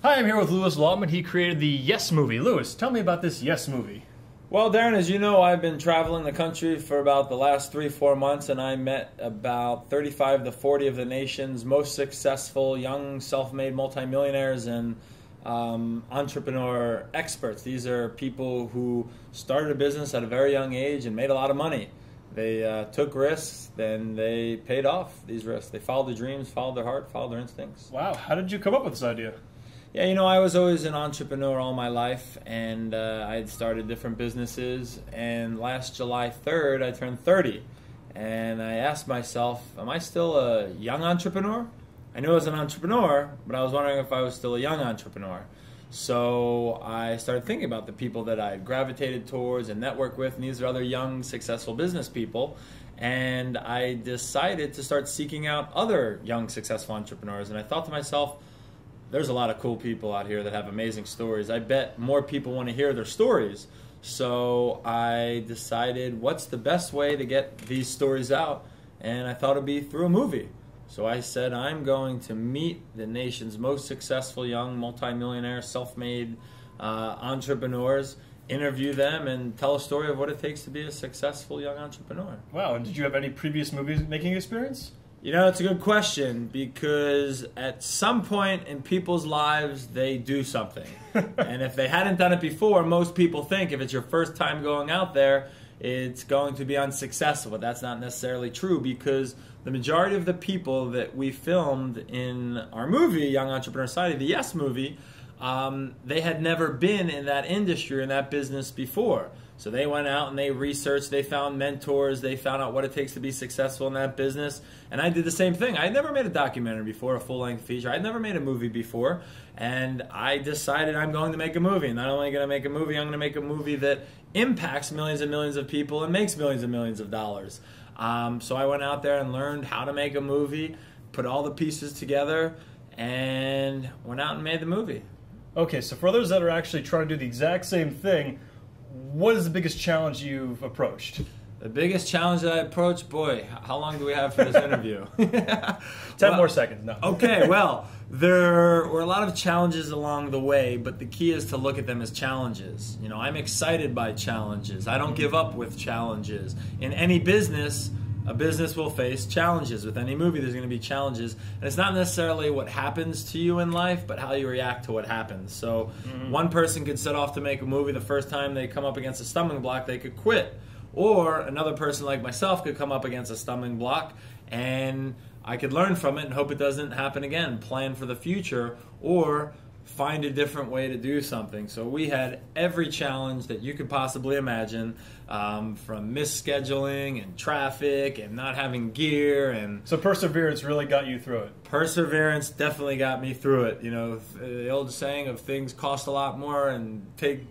Hi, I'm here with Louis Lautman. He created the Yes movie. Louis, tell me about this Yes movie. Well, Darren, as you know, I've been traveling the country for about the last 3-4 months, and I met about 35 to 40 of the nation's most successful young self-made multimillionaires and entrepreneur experts. These are people who started a business at a very young age and made a lot of money. They took risks, then they paid off these risks. They followed their dreams, followed their heart, followed their instincts. Wow, how did you come up with this idea? Yeah, you know, I was always an entrepreneur all my life, and I had started different businesses, and last July 3rd, I turned 30, and I asked myself, am I still a young entrepreneur? I knew I was an entrepreneur, but I was wondering if I was still a young entrepreneur. So I started thinking about the people that I gravitated towards and networked with, and these are other young, successful business people, and I decided to start seeking out other young, successful entrepreneurs, and I thought to myself, there's a lot of cool people out here that have amazing stories. I bet more people want to hear their stories. So I decided what's the best way to get these stories out, and I thought it'd be through a movie. So I said I'm going to meet the nation's most successful young multimillionaire self-made entrepreneurs, interview them, and tell a story of what it takes to be a successful young entrepreneur. Wow, and did you have any previous movie-making experience? You know, it's a good question because at some point in people's lives, they do something. And if they hadn't done it before, most people think if it's your first time going out there, it's going to be unsuccessful. But that's not necessarily true because the majority of the people that we filmed in our movie, Young Entrepreneur Society, the Yes movie, they had never been in that industry or in that business before. So they went out and they researched, they found mentors, they found out what it takes to be successful in that business. And I did the same thing. I had never made a documentary before, a full-length feature. I'd never made a movie before. And I decided I'm going to make a movie. Not only going to make a movie, I'm going to make a movie that impacts millions and millions of people and makes millions and millions of dollars. So I went out there and learned how to make a movie, put all the pieces together, and went out and made the movie. Okay, so for others that are actually trying to do the exact same thing, what is the biggest challenge you've approached? The biggest challenge that I approached, boy, how long do we have for this interview? 10 more seconds, no. Okay, well, there were a lot of challenges along the way, but the key is to look at them as challenges. You know, I'm excited by challenges. I don't give up with challenges. In any business, a business will face challenges. With any movie, there's going to be challenges. And it's not necessarily what happens to you in life, but how you react to what happens. So one person could set off to make a movie. The first time they come up against a stumbling block, they could quit. Or another person like myself could come up against a stumbling block, and I could learn from it and hope it doesn't happen again, plan for the future, or find a different way to do something. So we had every challenge that you could possibly imagine, from misscheduling and traffic and not having gear. And so perseverance really got you through it. Perseverance definitely got me through it. You know, the old saying of things cost a lot more and take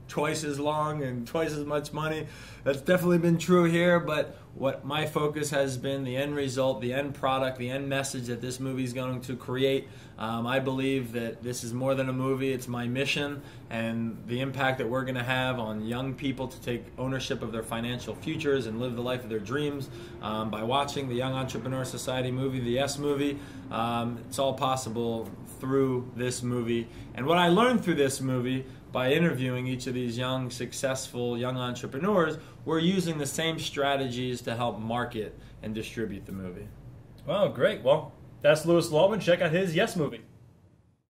twice as long and twice as much money. That's definitely been true here, but what my focus has been, the end result, the end product, the end message that this movie is going to create. I believe that this is more than a movie. It's my mission, and the impact that we're going to have on young people to take ownership of their financial futures and live the life of their dreams by watching the Young Entrepreneur Society movie, the Yes movie. It's all possible through this movie. And what I learned through this movie, by interviewing each of these young, successful young entrepreneurs, we're using the same strategies to help market and distribute the movie. Wow, great. Well, that's Louis Lautman. Check out his Yes movie.